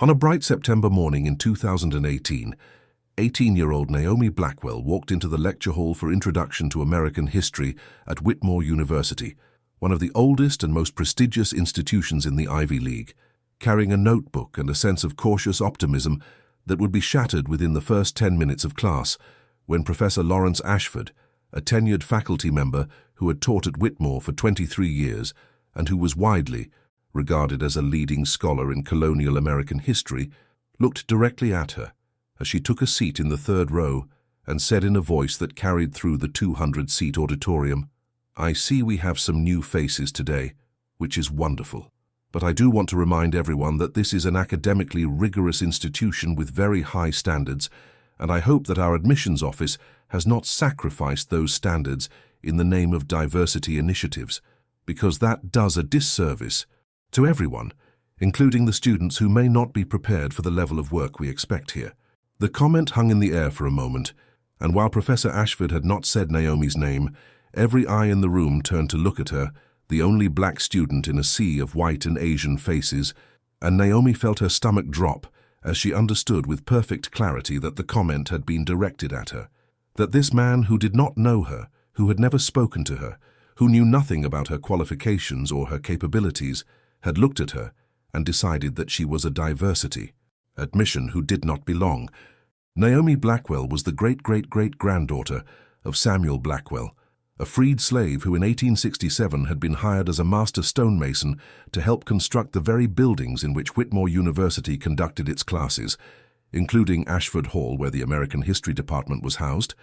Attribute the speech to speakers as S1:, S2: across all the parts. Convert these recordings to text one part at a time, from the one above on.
S1: On a bright September morning in 2018, 18-year-old Naomi Blackwell walked into the lecture hall for Introduction to American History at Whitmore University, one of the oldest and most prestigious institutions in the Ivy League, carrying a notebook and a sense of cautious optimism that would be shattered within the first 10 minutes of class, when Professor Lawrence Ashford, a tenured faculty member who had taught at Whitmore for 23 years and who was widely regarded as a leading scholar in colonial American history, looked directly at her as she took a seat in the third row and said in a voice that carried through the 200-seat auditorium, "I see we have some new faces today, which is wonderful. But I do want to remind everyone that this is an academically rigorous institution with very high standards, and I hope that our admissions office has not sacrificed those standards in the name of diversity initiatives, because that does a disservice to everyone, including the students who may not be prepared for the level of work we expect here." The comment hung in the air for a moment, and while Professor Ashford had not said Naomi's name, every eye in the room turned to look at her, the only black student in a sea of white and Asian faces, and Naomi felt her stomach drop as she understood with perfect clarity that the comment had been directed at her, that this man who did not know her, who had never spoken to her, who knew nothing about her qualifications or her capabilities, had looked at her and decided that she was a diversity admission who did not belong. Naomi Blackwell was the great-great-great-granddaughter of Samuel Blackwell, a freed slave who in 1867 had been hired as a master stonemason to help construct the very buildings in which Whitmore University conducted its classes, including Ashford Hall, where the American History Department was housed,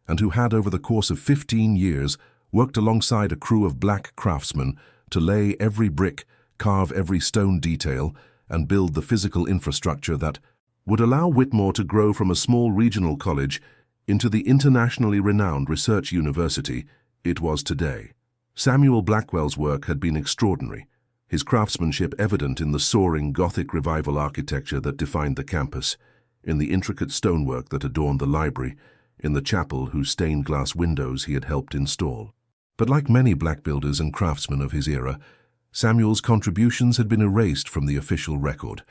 S1: and who had over the course of 15 years worked alongside a crew of black craftsmen to lay every brick, carve every stone detail, and build the physical infrastructure that would allow Whitmore to grow from a small regional college into the internationally renowned research university it was today. Samuel Blackwell's work had been extraordinary, his craftsmanship evident in the soaring Gothic Revival architecture that defined the campus, in the intricate stonework that adorned the library, in the chapel whose stained glass windows he had helped install. But like many black builders and craftsmen of his era, Samuel's contributions had been erased from the official record,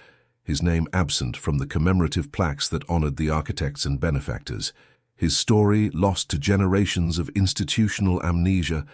S1: his name absent from the commemorative plaques that honored the architects and benefactors, his story lost to generations of institutional amnesia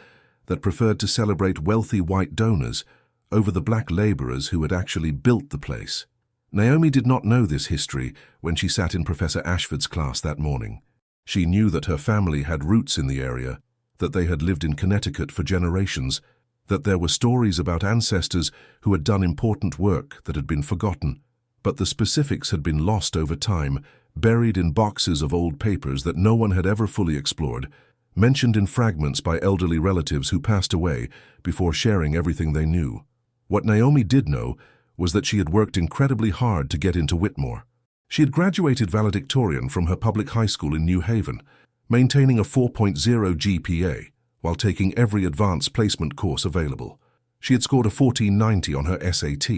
S1: that preferred to celebrate wealthy white donors over the black laborers who had actually built the place. Naomi did not know this history when she sat in Professor Ashford's class that morning. She knew that her family had roots in the area, that they had lived in Connecticut for generations, that there were stories about ancestors who had done important work that had been forgotten, but the specifics had been lost over time, buried in boxes of old papers that no one had ever fully explored, mentioned in fragments by elderly relatives who passed away before sharing everything they knew. What Naomi did know was that she had worked incredibly hard to get into Whitmore. She had graduated valedictorian from her public high school in New Haven, maintaining a 4.0 GPA, while taking every advanced placement course available. She had scored a 1490 on her SAT.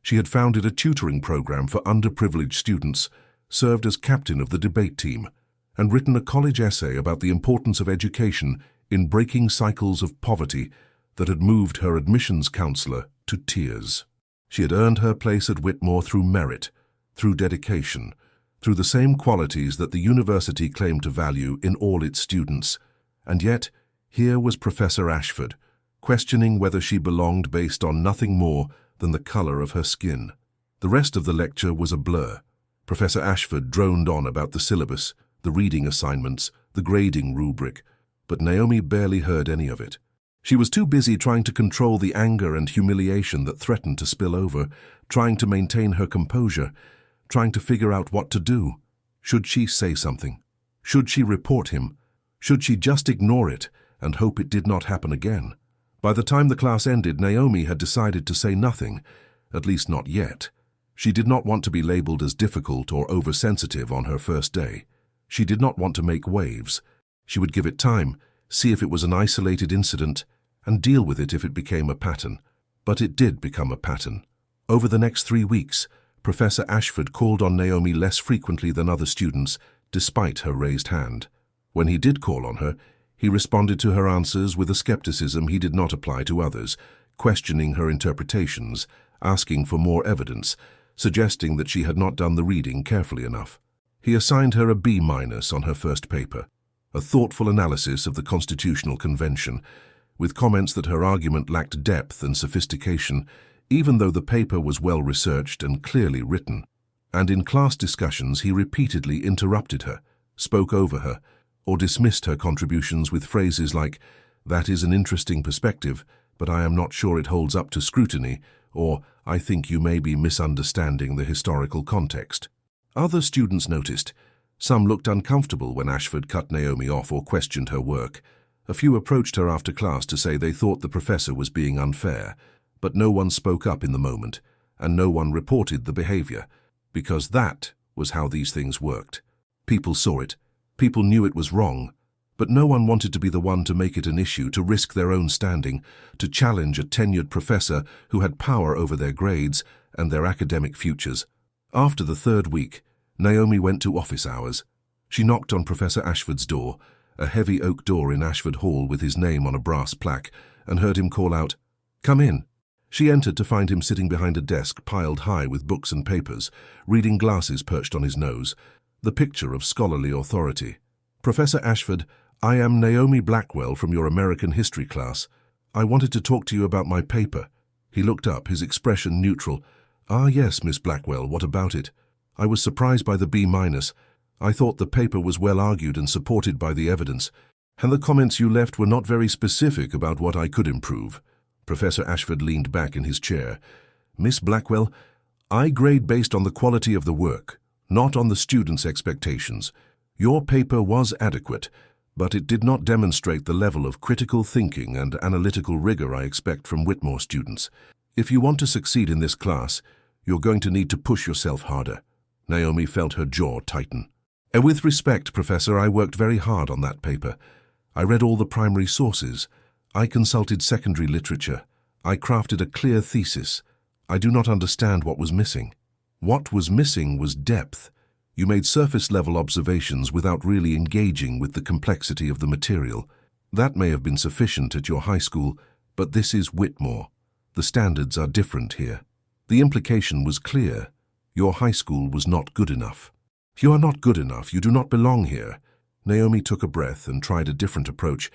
S1: She had founded a tutoring program for underprivileged students, served as captain of the debate team, and written a college essay about the importance of education in breaking cycles of poverty that had moved her admissions counselor to tears. She had earned her place at Whitmore through merit, through dedication, through the same qualities that the university claimed to value in all its students, and yet here was Professor Ashford, questioning whether she belonged based on nothing more than the color of her skin. The rest of the lecture was a blur. Professor Ashford droned on about the syllabus, the reading assignments, the grading rubric, but Naomi barely heard any of it. She was too busy trying to control the anger and humiliation that threatened to spill over, trying to maintain her composure, trying to figure out what to do. Should she say something? Should she report him? Should she just ignore it and hope it did not happen again? By the time the class ended, Naomi had decided to say nothing, at least not yet. She did not want to be labeled as difficult or oversensitive on her first day. She did not want to make waves. She would give it time, see if it was an isolated incident, and deal with it if it became a pattern. But it did become a pattern. Over the next 3 weeks, Professor Ashford called on Naomi less frequently than other students, despite her raised hand. When he did call on her, he responded to her answers with a skepticism he did not apply to others, questioning her interpretations, asking for more evidence, suggesting that she had not done the reading carefully enough. He assigned her a B- on her first paper, a thoughtful analysis of the Constitutional Convention, with comments that her argument lacked depth and sophistication, even though the paper was well researched and clearly written. And in class discussions he repeatedly interrupted her, spoke over her, or dismissed her contributions with phrases like, "That is an interesting perspective, but I am not sure it holds up to scrutiny," or "I think you may be misunderstanding the historical context." Other students noticed. Some looked uncomfortable when Ashford cut Naomi off or questioned her work. A few approached her after class to say they thought the professor was being unfair, but no one spoke up in the moment, and no one reported the behavior, because that was how these things worked. People saw it. People knew it was wrong, but no one wanted to be the one to make it an issue, to risk their own standing, to challenge a tenured professor who had power over their grades and their academic futures. After the third week, Naomi went to office hours. She knocked on Professor Ashford's door, a heavy oak door in Ashford Hall with his name on a brass plaque, and heard him call out, "Come in." She entered to find him sitting behind a desk piled high with books and papers, reading glasses perched on his nose, the picture of scholarly authority. "Professor Ashford, I am Naomi Blackwell from your American history class. I wanted to talk to you about my paper." He looked up, his expression neutral. "Ah, yes, Miss Blackwell, what about it? I was surprised by the B-. I thought the paper was well argued and supported by the evidence, and the comments you left were not very specific about what I could improve." Professor Ashford leaned back in his chair. "Miss Blackwell, I grade based on the quality of the work, not on the students' expectations. Your paper was adequate, but it did not demonstrate the level of critical thinking and analytical rigor I expect from Whitmore students. If you want to succeed in this class, you're going to need to push yourself harder." Naomi felt her jaw tighten. "With respect, Professor, I worked very hard on that paper. I read all the primary sources. I consulted secondary literature. I crafted a clear thesis. I do not understand what was missing." "What was missing was depth. You made surface-level observations without really engaging with the complexity of the material. That may have been sufficient at your high school, but this is Whitmore. The standards are different here." The implication was clear. Your high school was not good enough. "You are not good enough. You do not belong here." Naomi took a breath and tried a different approach.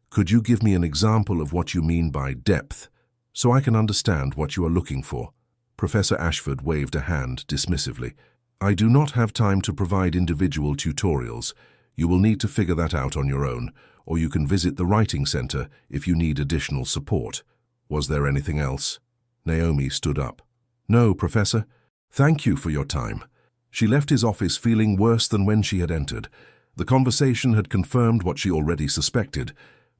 S1: "Could you give me an example of what you mean by depth, so I can understand what you are looking for?" Professor Ashford waved a hand dismissively. "I do not have time to provide individual tutorials. You will need to figure that out on your own, or you can visit the Writing Center if you need additional support." "Was there anything else?" Naomi stood up. "No, Professor. Thank you for your time." She left his office feeling worse than when she had entered. The conversation had confirmed what she already suspected.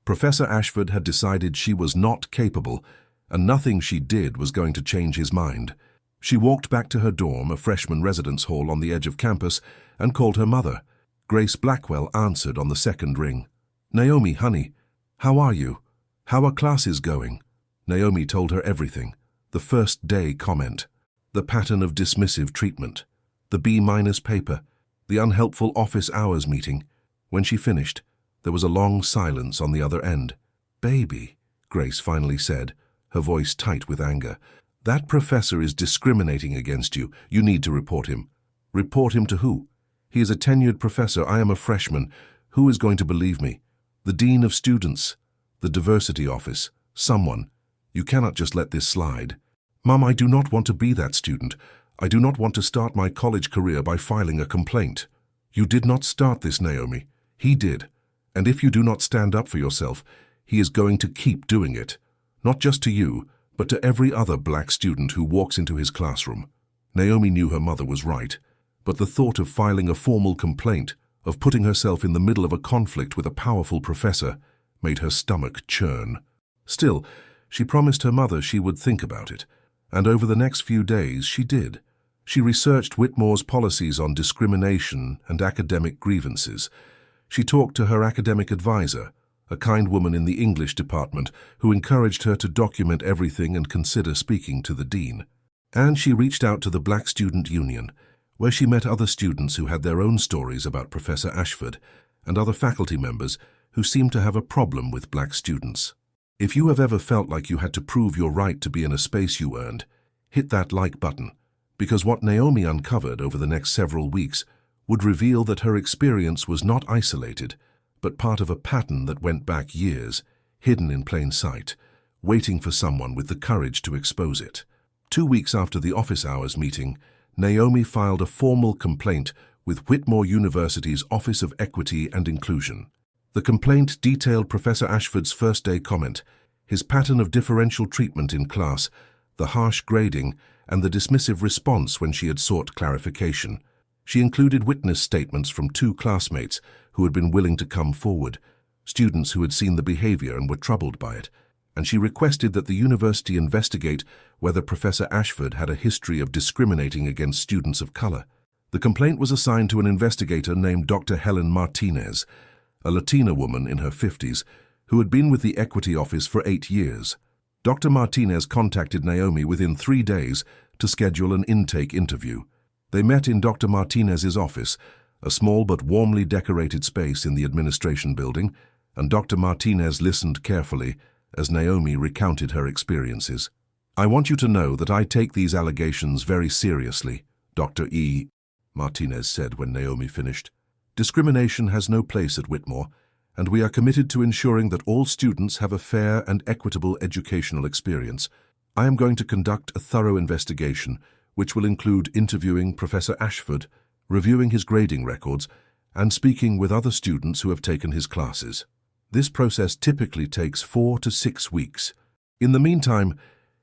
S1: Professor Ashford had decided she was not capable, and nothing she did was going to change his mind. She walked back to her dorm, a freshman residence hall on the edge of campus, and called her mother. Grace Blackwell answered on the second ring. "Naomi, honey, how are you? How are classes going?" Naomi told her everything. The first day comment, the pattern of dismissive treatment, the B- paper, the unhelpful office hours meeting. When she finished, there was a long silence on the other end. "Baby," Grace finally said, her voice tight with anger, "that professor is discriminating against you. You need to report him." "Report him to who?" "He is a tenured professor. I am a freshman. Who is going to believe me?" "The dean of students, the diversity office, someone. You cannot just let this slide." "Mom, I do not want to be that student. I do not want to start my college career by filing a complaint." "You did not start this, Naomi. He did. And if you do not stand up for yourself, he is going to keep doing it. Not just to you, but to every other black student who walks into his classroom." Naomi knew her mother was right, but the thought of filing a formal complaint, of putting herself in the middle of a conflict with a powerful professor, made her stomach churn. Still, she promised her mother she would think about it, and over the next few days she did. She researched Whitmore's policies on discrimination and academic grievances. She talked to her academic advisor, a kind woman in the English department who encouraged her to document everything and consider speaking to the dean. And she reached out to the Black Student Union, where she met other students who had their own stories about Professor Ashford and other faculty members who seemed to have a problem with black students. If you have ever felt like you had to prove your right to be in a space you earned, hit that like button, because what Naomi uncovered over the next several weeks would reveal that her experience was not isolated, but part of a pattern that went back years, hidden in plain sight, waiting for someone with the courage to expose it. 2 weeks after the office hours meeting, Naomi filed a formal complaint with Whitmore University's Office of Equity and Inclusion. The complaint detailed Professor Ashford's first-day comment, his pattern of differential treatment in class, the harsh grading, and the dismissive response when she had sought clarification. She included witness statements from 2 classmates who had been willing to come forward, students who had seen the behavior and were troubled by it, and she requested that the university investigate whether Professor Ashford had a history of discriminating against students of color. The complaint was assigned to an investigator named Dr. Helen Martinez, a Latina woman in her 50s, who had been with the Equity Office for 8 years. Dr. Martinez contacted Naomi within 3 days to schedule an intake interview. They met in Dr. Martinez's office, a small but warmly decorated space in the administration building, and Dr. Martinez listened carefully as Naomi recounted her experiences. "I want you to know that I take these allegations very seriously," Dr. Martinez said when Naomi finished. "Discrimination has no place at Whitmore, and we are committed to ensuring that all students have a fair and equitable educational experience. I am going to conduct a thorough investigation, which will include interviewing Professor Ashford, reviewing his grading records, and speaking with other students who have taken his classes. This process typically takes 4 to 6 weeks. In the meantime,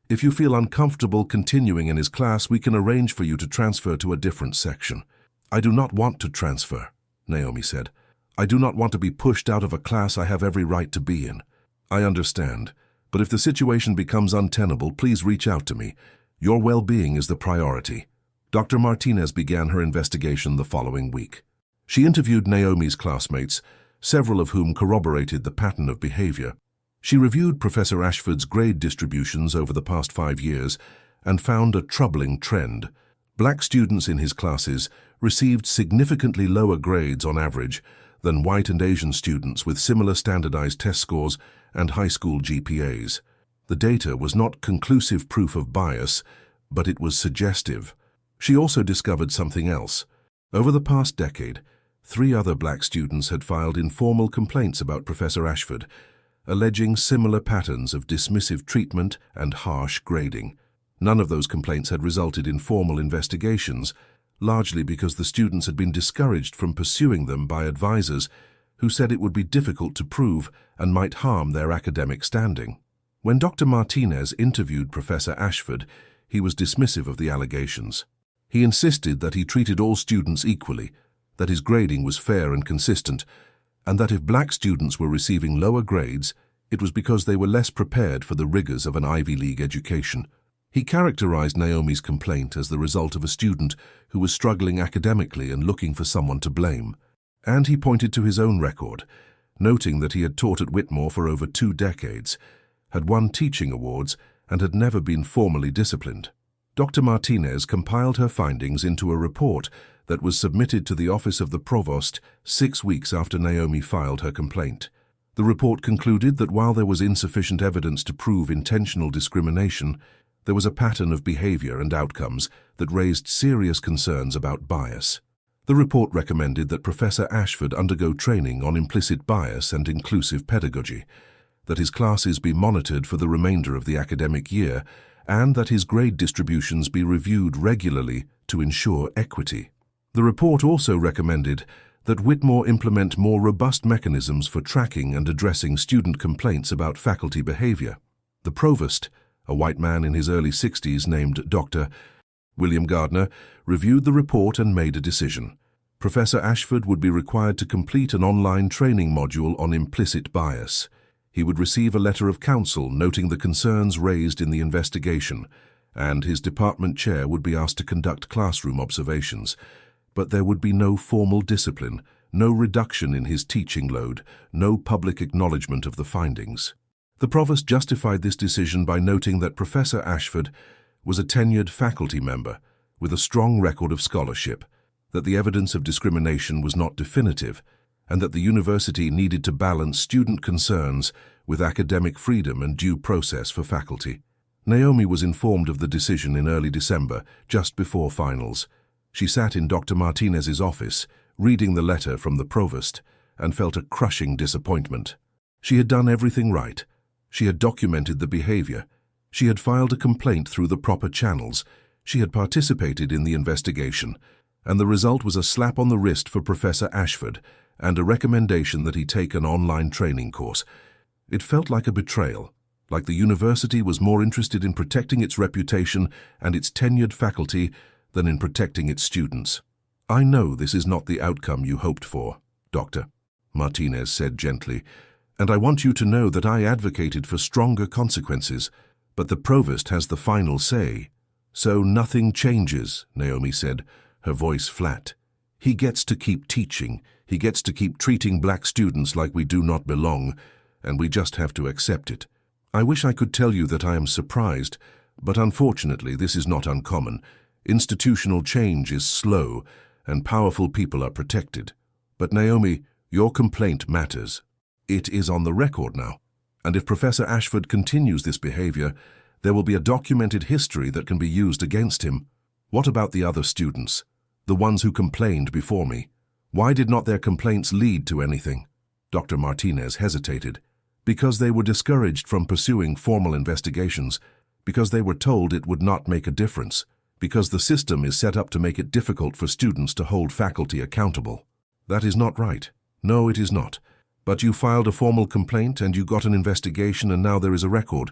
S1: if you feel uncomfortable continuing in his class, we can arrange for you to transfer to a different section." "I do not want to transfer," Naomi said. "I do not want to be pushed out of a class I have every right to be in." "I understand, but if the situation becomes untenable, please reach out to me. Your well-being is the priority." Dr. Martinez began her investigation the following week. She interviewed Naomi's classmates, several of whom corroborated the pattern of behavior. She reviewed Professor Ashford's grade distributions over the past 5 years and found a troubling trend. Black students in his classes received significantly lower grades on average than white and Asian students with similar standardized test scores and high school GPAs. The data was not conclusive proof of bias, but it was suggestive. She also discovered something else. Over the past decade, 3 other black students had filed informal complaints about Professor Ashford, alleging similar patterns of dismissive treatment and harsh grading. None of those complaints had resulted in formal investigations, largely because the students had been discouraged from pursuing them by advisors who said it would be difficult to prove and might harm their academic standing. When Dr. Martinez interviewed Professor Ashford, he was dismissive of the allegations. He insisted that he treated all students equally, that his grading was fair and consistent, and that if black students were receiving lower grades, it was because they were less prepared for the rigors of an Ivy League education. He characterized Naomi's complaint as the result of a student who was struggling academically and looking for someone to blame. And he pointed to his own record, noting that he had taught at Whitmore for over 2 decades, had won teaching awards, and had never been formally disciplined. Dr. Martinez compiled her findings into a report that was submitted to the Office of the Provost 6 weeks after Naomi filed her complaint. The report concluded that while there was insufficient evidence to prove intentional discrimination, there was a pattern of behavior and outcomes that raised serious concerns about bias. The report recommended that Professor Ashford undergo training on implicit bias and inclusive pedagogy, that his classes be monitored for the remainder of the academic year, and that his grade distributions be reviewed regularly to ensure equity. The report also recommended that Whitmore implement more robust mechanisms for tracking and addressing student complaints about faculty behavior. The provost, a white man in his early 60s named Dr. William Gardner, reviewed the report and made a decision. Professor Ashford would be required to complete an online training module on implicit bias. He would receive a letter of counsel noting the concerns raised in the investigation, and his department chair would be asked to conduct classroom observations. But there would be no formal discipline, no reduction in his teaching load, no public acknowledgement of the findings. The provost justified this decision by noting that Professor Ashford was a tenured faculty member with a strong record of scholarship, that the evidence of discrimination was not definitive, and that the university needed to balance student concerns with academic freedom and due process for faculty. Naomi was informed of the decision in early December, just before finals. She sat in Dr. Martinez's office, reading the letter from the provost, and felt a crushing disappointment. She had done everything right. She had documented the behavior. She had filed a complaint through the proper channels. She had participated in the investigation, and the result was a slap on the wrist for Professor Ashford and a recommendation that he take an online training course. It felt like a betrayal, like the university was more interested in protecting its reputation and its tenured faculty than in protecting its students. "I know this is not the outcome you hoped for, Doctor," Martinez said gently, "and I want you to know that I advocated for stronger consequences, but the provost has the final say." "So nothing changes," Naomi said, her voice flat. "He gets to keep teaching. He gets to keep treating black students like we do not belong, and we just have to accept it. I wish I could tell you that I am surprised, but unfortunately this is not uncommon. Institutional change is slow, and powerful people are protected. But Naomi, your complaint matters. It is on the record now, and if Professor Ashford continues this behavior, there will be a documented history that can be used against him. What about the other students, the ones who complained before me? Why did not their complaints lead to anything?" Dr. Martinez hesitated. "Because they were discouraged from pursuing formal investigations, because they were told it would not make a difference, because the system is set up to make it difficult for students to hold faculty accountable." "That is not right." "No, it is not. But you filed a formal complaint and you got an investigation and now there is a record.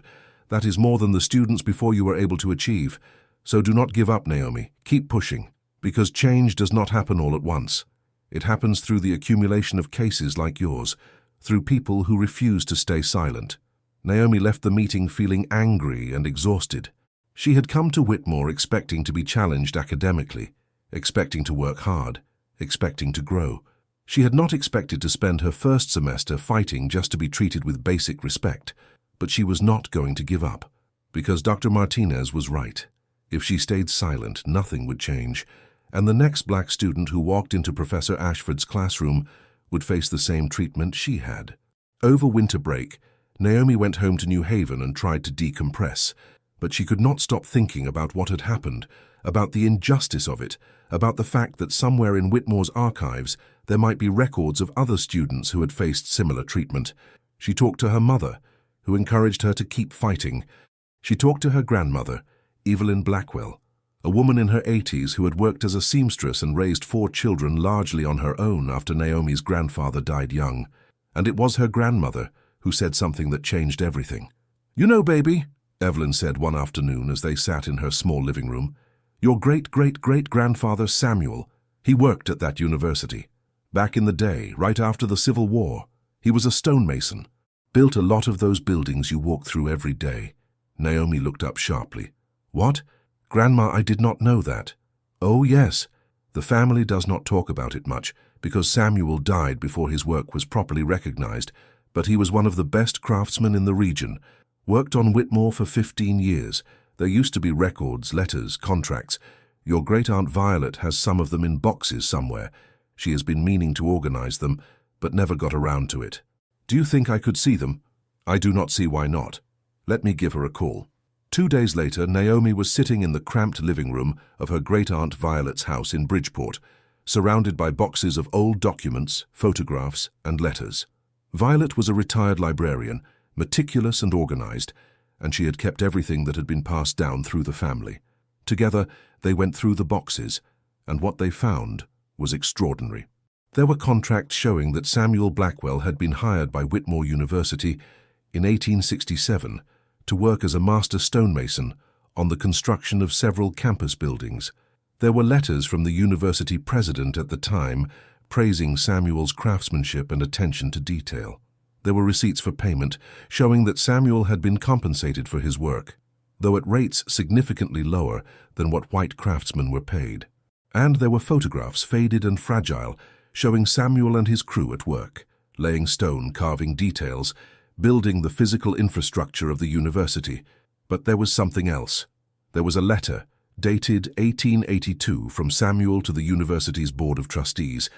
S1: That is more than the students before you were able to achieve. So do not give up, Naomi. Keep pushing, because change does not happen all at once. It happens through the accumulation of cases like yours, through people who refuse to stay silent." Naomi left the meeting feeling angry and exhausted. She had come to Whitmore expecting to be challenged academically, expecting to work hard, expecting to grow. She had not expected to spend her first semester fighting just to be treated with basic respect, but she was not going to give up, because Dr. Martinez was right. If she stayed silent, nothing would change, and the next black student who walked into Professor Ashford's classroom would face the same treatment she had. Over winter break, Naomi went home to New Haven and tried to decompress, but she could not stop thinking about what had happened, about the injustice of it, about the fact that somewhere in Whitmore's archives there might be records of other students who had faced similar treatment. She talked to her mother, who encouraged her to keep fighting. She talked to her grandmother, Evelyn Blackwell, a woman in her 80s who had worked as a seamstress and raised 4 children largely on her own after Naomi's grandfather died young. And it was her grandmother who said something that changed everything. "You know, baby," Evelyn said one afternoon as they sat in her small living room, "your great-great-great-grandfather Samuel, he worked at that university. Back in the day, right after the Civil War, he was a stonemason, built a lot of those buildings you walk through every day." Naomi looked up sharply. "What? Grandma, I did not know that." "Oh, yes. The family does not talk about it much, because Samuel died before his work was properly recognized, but he was one of the best craftsmen in the region. Worked on Whitmore for 15 years. There used to be records, letters, contracts. Your great-aunt Violet has some of them in boxes somewhere. She has been meaning to organize them, but never got around to it. Do you think I could see them?" "I do not see why not. Let me give her a call." 2 days later, Naomi was sitting in the cramped living room of her great-aunt Violet's house in Bridgeport, surrounded by boxes of old documents, photographs, and letters. Violet was a retired librarian, meticulous and organized, and she had kept everything that had been passed down through the family. Together, they went through the boxes, and what they found was extraordinary. There were contracts showing that Samuel Blackwell had been hired by Whitmore University in 1867 to work as a master stonemason on the construction of several campus buildings. There were letters from the university president at the time praising Samuel's craftsmanship and attention to detail. There were receipts for payment showing that Samuel had been compensated for his work, though at rates significantly lower than what white craftsmen were paid. And there were photographs, faded and fragile, showing Samuel and his crew at work, laying stone, carving details, building the physical infrastructure of the university. But there was something else. There was a letter, dated 1882, from Samuel to the university's Board of Trustees,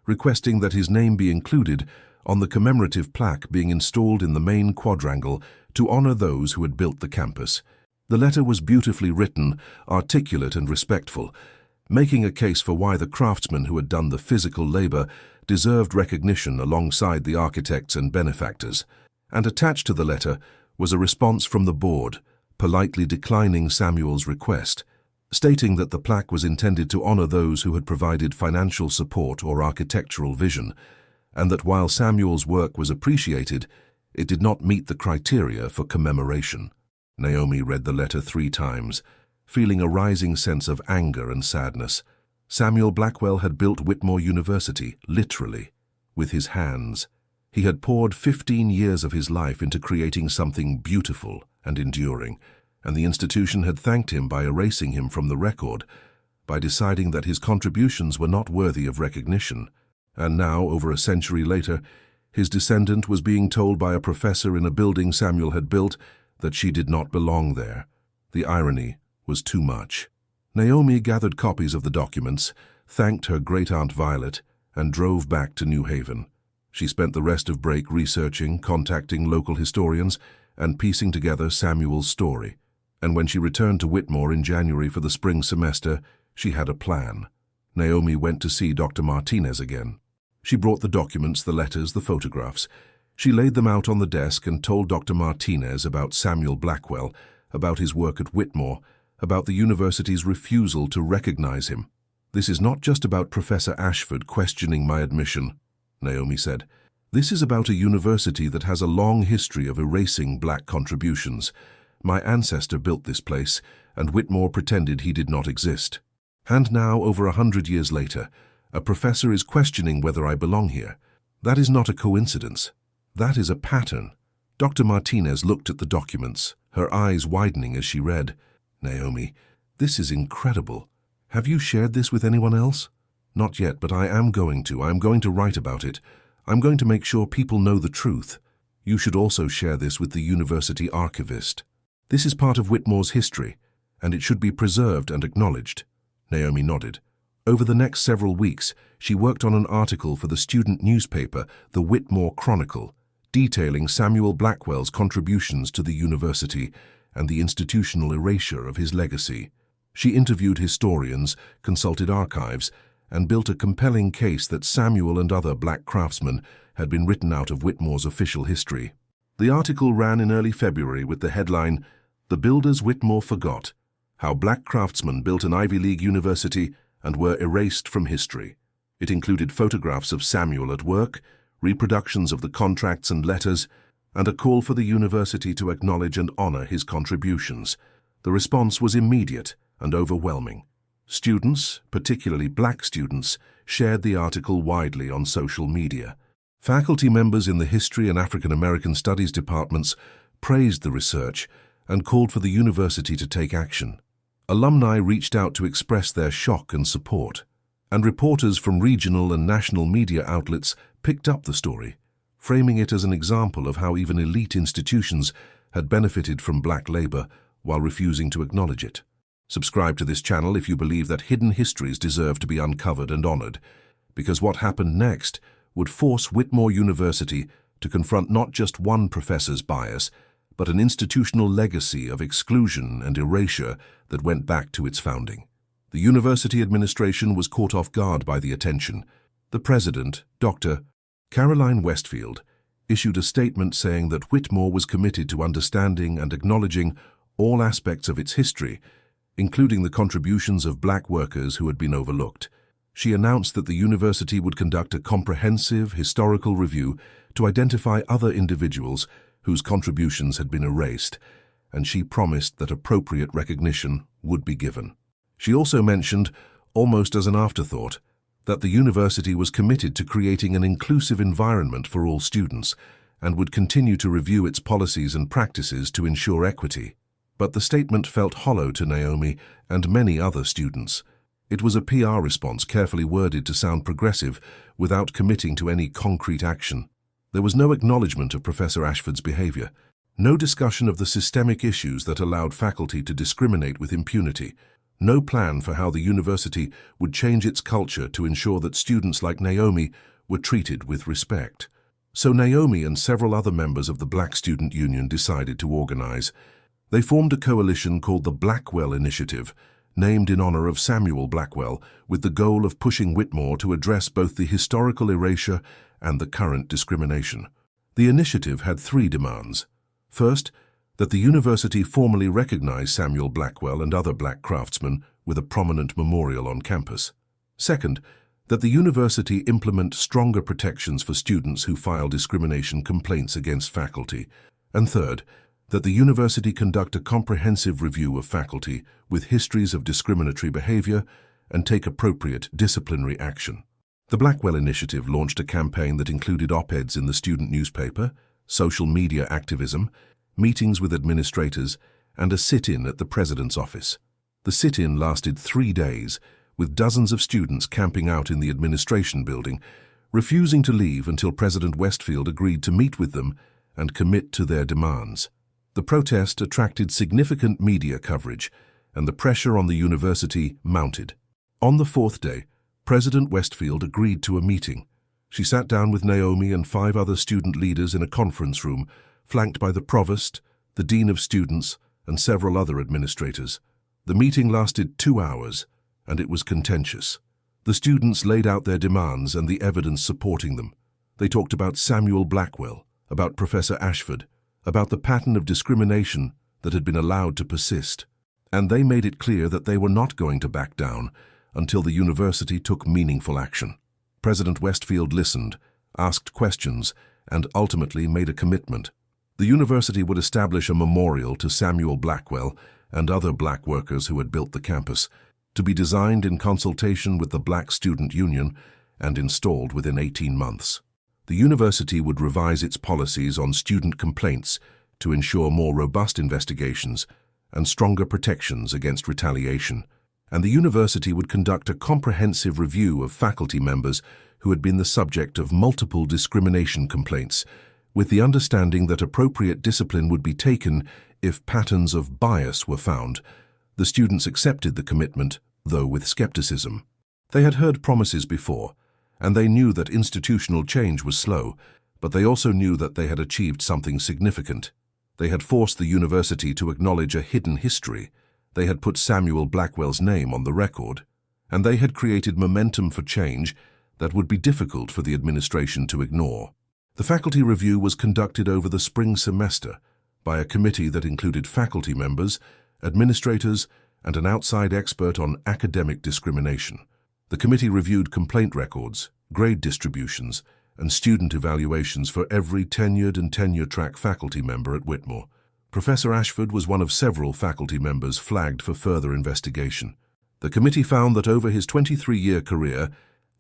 S1: requesting that his name be included on the commemorative plaque being installed in the main quadrangle to honor those who had built the campus. The letter was beautifully written, articulate and respectful, making a case for why the craftsmen who had done the physical labor deserved recognition alongside the architects and benefactors. And attached to the letter was a response from the board, politely declining Samuel's request, stating that the plaque was intended to honor those who had provided financial support or architectural vision, and that while Samuel's work was appreciated, it did not meet the criteria for commemoration. Naomi read the letter 3 times, feeling a rising sense of anger and sadness. Samuel Blackwell had built Whitmore University, literally, with his hands. He had poured 15 years of his life into creating something beautiful and enduring, and the institution had thanked him by erasing him from the record, by deciding that his contributions were not worthy of recognition. And now, over a century later, his descendant was being told by a professor in a building Samuel had built that she did not belong there. The irony was too much. Naomi gathered copies of the documents, thanked her great-aunt Violet, and drove back to New Haven. She spent the rest of break researching, contacting local historians, and piecing together Samuel's story. And when she returned to Whitmore in January for the spring semester, she had a plan. Naomi went to see Dr. Martinez again. She brought the documents, the letters, the photographs. She laid them out on the desk and told Dr. Martinez about Samuel Blackwell, about his work at Whitmore, about the university's refusal to recognize him. "This is not just about Professor Ashford questioning my admission," Naomi said. "This is about a university that has a long history of erasing black contributions. My ancestor built this place, and Whitmore pretended he did not exist. And now, over 100 years later, a professor is questioning whether I belong here. That is not a coincidence. That is a pattern." Dr. Martinez looked at the documents, her eyes widening as she read. "Naomi, this is incredible. Have you shared this with anyone else?" "Not yet, but I am going to. I am going to write about it. I'm going to make sure people know the truth. You should also share this with the university archivist. This is part of Whitmore's history, and it should be preserved and acknowledged." Naomi nodded. Over the next several weeks, she worked on an article for the student newspaper, the Whitmore Chronicle, detailing Samuel Blackwell's contributions to the university and the institutional erasure of his legacy. She interviewed historians, consulted archives, and built a compelling case that Samuel and other black craftsmen had been written out of Whitmore's official history. The article ran in early February with the headline, "The Builders Whitmore Forgot: How Black Craftsmen Built an Ivy League University and Were Erased from History." It included photographs of Samuel at work, reproductions of the contracts and letters, and a call for the university to acknowledge and honor his contributions. The response was immediate and overwhelming. Students, particularly black students, shared the article widely on social media. Faculty members in the History and African American Studies departments praised the research and called for the university to take action. Alumni reached out to express their shock and support, and reporters from regional and national media outlets picked up the story, framing it as an example of how even elite institutions had benefited from black labor while refusing to acknowledge it. Subscribe to this channel if you believe that hidden histories deserve to be uncovered and honored, because what happened next would force Whitmore University to confront not just one professor's bias, but an institutional legacy of exclusion and erasure that went back to its founding. The university administration was caught off guard by the attention. The president, Dr. Caroline Westfield, issued a statement saying that Whitmore was committed to understanding and acknowledging all aspects of its history, including the contributions of black workers who had been overlooked. She announced that the university would conduct a comprehensive historical review to identify other individuals whose contributions had been erased, and she promised that appropriate recognition would be given. She also mentioned, almost as an afterthought, that the university was committed to creating an inclusive environment for all students and would continue to review its policies and practices to ensure equity. But the statement felt hollow to Naomi and many other students. It was a PR response carefully worded to sound progressive without committing to any concrete action. There was no acknowledgement of Professor Ashford's behavior, no discussion of the systemic issues that allowed faculty to discriminate with impunity, no plan for how the university would change its culture to ensure that students like Naomi were treated with respect. So Naomi and several other members of the Black Student Union decided to organize. They formed a coalition called the Blackwell Initiative, named in honor of Samuel Blackwell, with the goal of pushing Whitmore to address both the historical erasure and the current discrimination. The initiative had 3 demands. First, that the university formally recognize Samuel Blackwell and other black craftsmen with a prominent memorial on campus. Second, that the university implement stronger protections for students who file discrimination complaints against faculty. And third, that the university conduct a comprehensive review of faculty with histories of discriminatory behavior and take appropriate disciplinary action. The Blackwell Initiative launched a campaign that included op-eds in the student newspaper, social media activism, meetings with administrators, and a sit-in at the president's office. The sit-in lasted 3 days, with dozens of students camping out in the administration building, refusing to leave until President Westfield agreed to meet with them and commit to their demands. The protest attracted significant media coverage, and the pressure on the university mounted. On the 4th day, President Westfield agreed to a meeting. She sat down with Naomi and 5 other student leaders in a conference room, flanked by the provost, the dean of students, and several other administrators. The meeting lasted 2 hours, and it was contentious. The students laid out their demands and the evidence supporting them. They talked about Samuel Blackwell, about Professor Ashford, about the pattern of discrimination that had been allowed to persist. And they made it clear that they were not going to back down until the university took meaningful action. President Westfield listened, asked questions, and ultimately made a commitment. The university would establish a memorial to Samuel Blackwell and other black workers who had built the campus, to be designed in consultation with the Black Student Union and installed within 18 months. The university would revise its policies on student complaints to ensure more robust investigations and stronger protections against retaliation. And the university would conduct a comprehensive review of faculty members who had been the subject of multiple discrimination complaints, with the understanding that appropriate discipline would be taken if patterns of bias were found. The students accepted the commitment, though with skepticism. They had heard promises before, and they knew that institutional change was slow, but they also knew that they had achieved something significant. They had forced the university to acknowledge a hidden history. They had put Samuel Blackwell's name on the record, and they had created momentum for change that would be difficult for the administration to ignore. The faculty review was conducted over the spring semester by a committee that included faculty members, administrators, and an outside expert on academic discrimination. The committee reviewed complaint records, grade distributions, and student evaluations for every tenured and tenure-track faculty member at Whitmore. Professor Ashford was one of several faculty members flagged for further investigation. The committee found that over his 23-year career,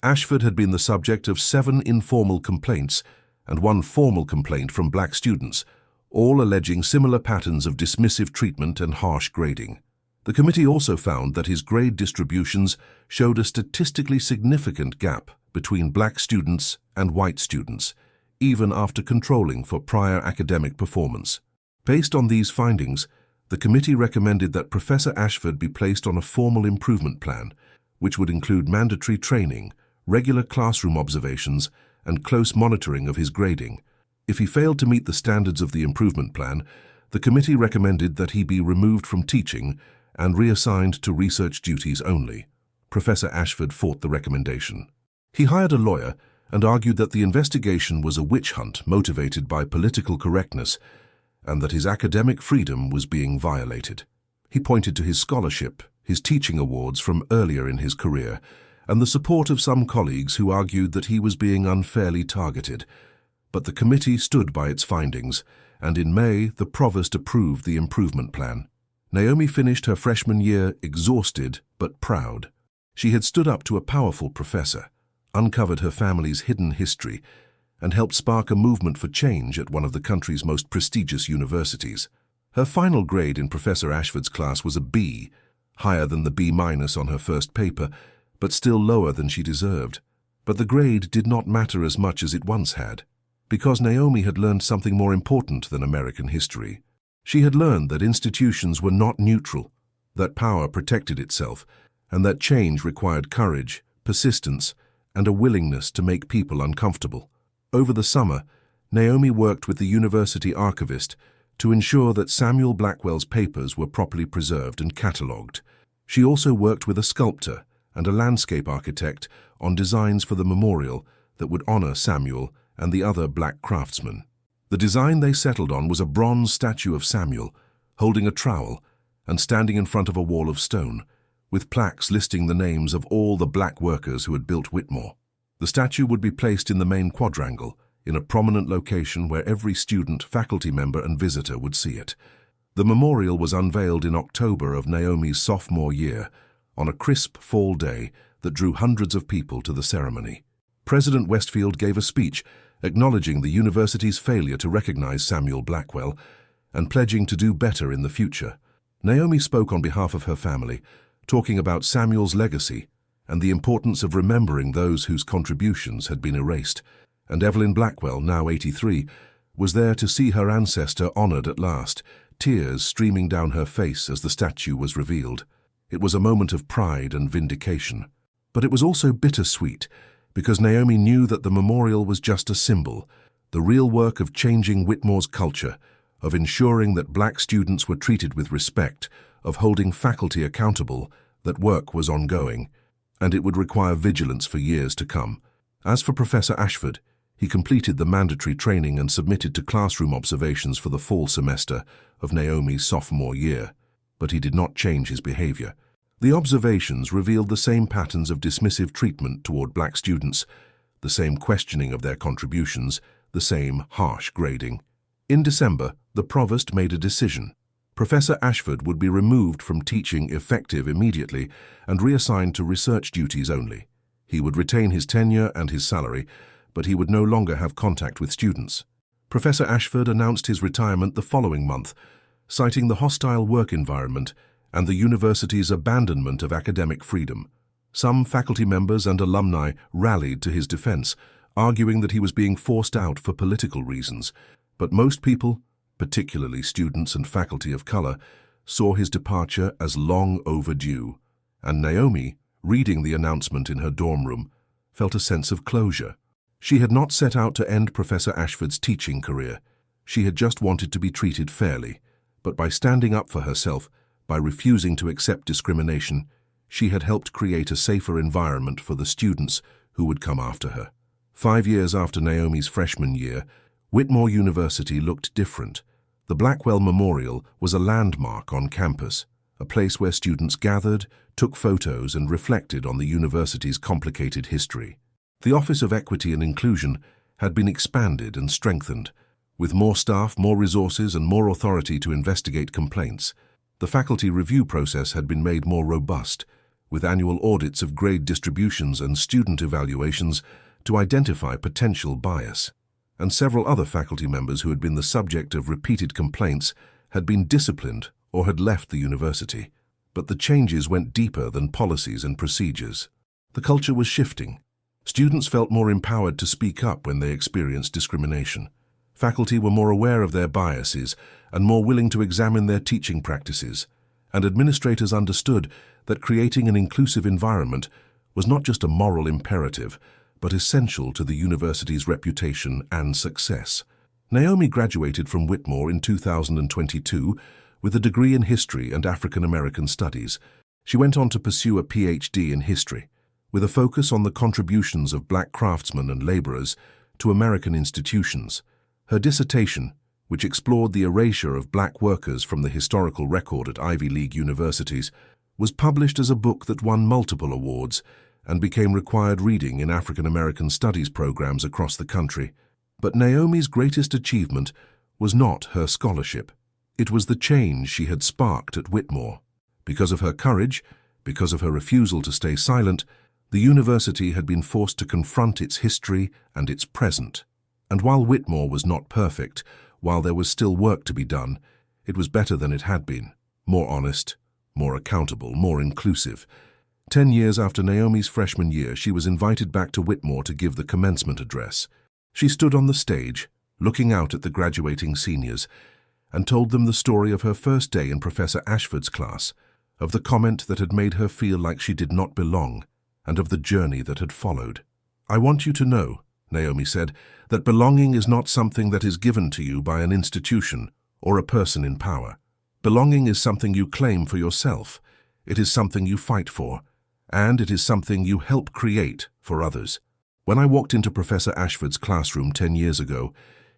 S1: Ashford had been the subject of 7 informal complaints and 1 formal complaint from black students, all alleging similar patterns of dismissive treatment and harsh grading. The committee also found that his grade distributions showed a statistically significant gap between black students and white students, even after controlling for prior academic performance. Based on these findings, the committee recommended that Professor Ashford be placed on a formal improvement plan, which would include mandatory training, regular classroom observations, and close monitoring of his grading. If he failed to meet the standards of the improvement plan, the committee recommended that he be removed from teaching and reassigned to research duties only. Professor Ashford fought the recommendation. He hired a lawyer and argued that the investigation was a witch hunt motivated by political correctness and that his academic freedom was being violated. He pointed to his scholarship, his teaching awards from earlier in his career, and the support of some colleagues who argued that he was being unfairly targeted. But the committee stood by its findings, and in May, the provost approved the improvement plan. Naomi finished her freshman year exhausted but proud. She had stood up to a powerful professor, uncovered her family's hidden history, and helped spark a movement for change at one of the country's most prestigious universities. Her final grade in Professor Ashford's class was a B, higher than the B- on her first paper, but still lower than she deserved. But the grade did not matter as much as it once had, because Naomi had learned something more important than American history. She had learned that institutions were not neutral, that power protected itself, and that change required courage, persistence, and a willingness to make people uncomfortable. Over the summer, Naomi worked with the university archivist to ensure that Samuel Blackwell's papers were properly preserved and catalogued. She also worked with a sculptor and a landscape architect on designs for the memorial that would honor Samuel and the other black craftsmen. The design they settled on was a bronze statue of Samuel, holding a trowel and standing in front of a wall of stone, with plaques listing the names of all the black workers who had built Whitmore. The statue would be placed in the main quadrangle, in a prominent location where every student, faculty member, and visitor would see it. The memorial was unveiled in October of Naomi's sophomore year, on a crisp fall day that drew hundreds of people to the ceremony. President Westfield gave a speech acknowledging the university's failure to recognize Samuel Blackwell and pledging to do better in the future. Naomi spoke on behalf of her family, talking about Samuel's legacy and the importance of remembering those whose contributions had been erased. And Evelyn Blackwell, now 83, was there to see her ancestor honored at last, tears streaming down her face as the statue was revealed. It was a moment of pride and vindication. But it was also bittersweet, because Naomi knew that the memorial was just a symbol, the real work of changing Whitmore's culture, of ensuring that black students were treated with respect, of holding faculty accountable, that work was ongoing, and it would require vigilance for years to come. As for Professor Ashford, he completed the mandatory training and submitted to classroom observations for the fall semester of Naomi's sophomore year, but he did not change his behavior. The observations revealed the same patterns of dismissive treatment toward black students, the same questioning of their contributions, the same harsh grading. In December, the provost made a decision. Professor Ashford would be removed from teaching effective immediately and reassigned to research duties only. He would retain his tenure and his salary, but he would no longer have contact with students. Professor Ashford announced his retirement the following month, citing the hostile work environment and the university's abandonment of academic freedom. Some faculty members and alumni rallied to his defense, arguing that he was being forced out for political reasons, but most people, particularly students and faculty of color, saw his departure as long overdue, and Naomi, reading the announcement in her dorm room, felt a sense of closure. She had not set out to end Professor Ashford's teaching career. She had just wanted to be treated fairly, but by standing up for herself, by refusing to accept discrimination, she had helped create a safer environment for the students who would come after her. 5 years after Naomi's freshman year, Whitmore University looked different. The Blackwell Memorial was a landmark on campus, a place where students gathered, took photos, and reflected on the university's complicated history. The Office of Equity and Inclusion had been expanded and strengthened, with more staff, more resources, and more authority to investigate complaints. The faculty review process had been made more robust, with annual audits of grade distributions and student evaluations to identify potential bias. And several other faculty members who had been the subject of repeated complaints had been disciplined or had left the university. But the changes went deeper than policies and procedures. The culture was shifting. Students felt more empowered to speak up when they experienced discrimination. Faculty were more aware of their biases and more willing to examine their teaching practices, and administrators understood that creating an inclusive environment was not just a moral imperative, but essential to the university's reputation and success. Naomi graduated from Whitmore in 2022 with a degree in history and African American studies. She went on to pursue a PhD in history, with a focus on the contributions of black craftsmen and laborers to American institutions. Her dissertation, which explored the erasure of black workers from the historical record at Ivy League universities, was published as a book that won multiple awards and became required reading in African American studies programs across the country. But Naomi's greatest achievement was not her scholarship. It was the change she had sparked at Whitmore. Because of her courage, because of her refusal to stay silent, the university had been forced to confront its history and its present. And while Whitmore was not perfect, while there was still work to be done, it was better than it had been. More honest, more accountable, more inclusive. 10 years after Naomi's freshman year, she was invited back to Whitmore to give the commencement address. She stood on the stage, looking out at the graduating seniors, and told them the story of her first day in Professor Ashford's class, of the comment that had made her feel like she did not belong, and of the journey that had followed. "I want you to know," Naomi said, "that belonging is not something that is given to you by an institution or a person in power. Belonging is something you claim for yourself. It is something you fight for, and it is something you help create for others. When I walked into Professor Ashford's classroom 10 years ago,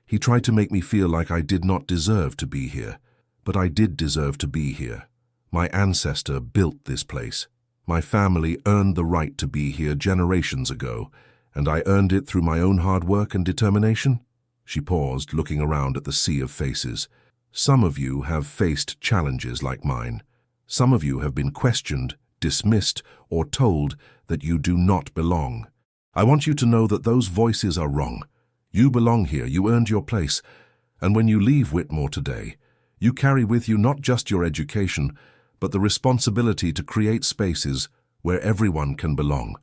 S1: he tried to make me feel like I did not deserve to be here. But I did deserve to be here. My ancestor built this place. My family earned the right to be here generations ago, and I earned it through my own hard work and determination. She paused, looking around at the sea of faces. Some of you have faced challenges like mine. Some of you have been questioned, dismissed, or told that you do not belong. I want you to know that those voices are wrong. You belong here, you earned your place, and when you leave Whitmore today, you carry with you not just your education, but the responsibility to create spaces where everyone can belong,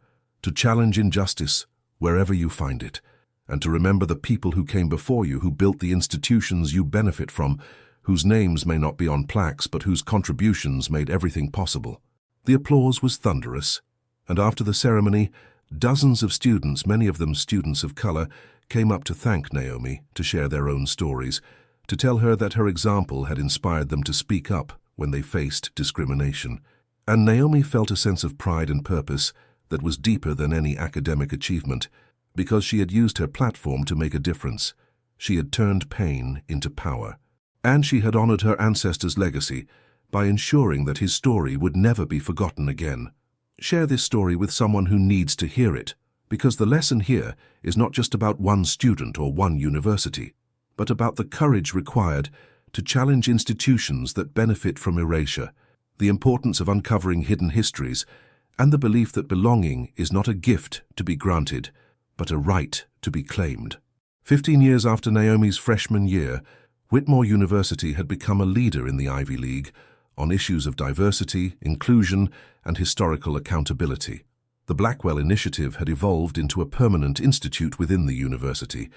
S1: to challenge injustice wherever you find it, and to remember the people who came before you, who built the institutions you benefit from, whose names may not be on plaques, but whose contributions made everything possible. The applause was thunderous, and after the ceremony, dozens of students, many of them students of color, came up to thank Naomi, to share their own stories, to tell her that her example had inspired them to speak up when they faced discrimination. And Naomi felt a sense of pride and purpose that was deeper than any academic achievement, because she had used her platform to make a difference. She had turned pain into power. And she had honored her ancestor's legacy by ensuring that his story would never be forgotten again. Share this story with someone who needs to hear it, because the lesson here is not just about one student or one university, but about the courage required to challenge institutions that benefit from erasure, the importance of uncovering hidden histories, and the belief that belonging is not a gift to be granted, but a right to be claimed. 15 years after Naomi's freshman year, Whitmore University had become a leader in the Ivy League on issues of diversity, inclusion, and historical accountability. The Blackwell Initiative had evolved into a permanent institute within the university,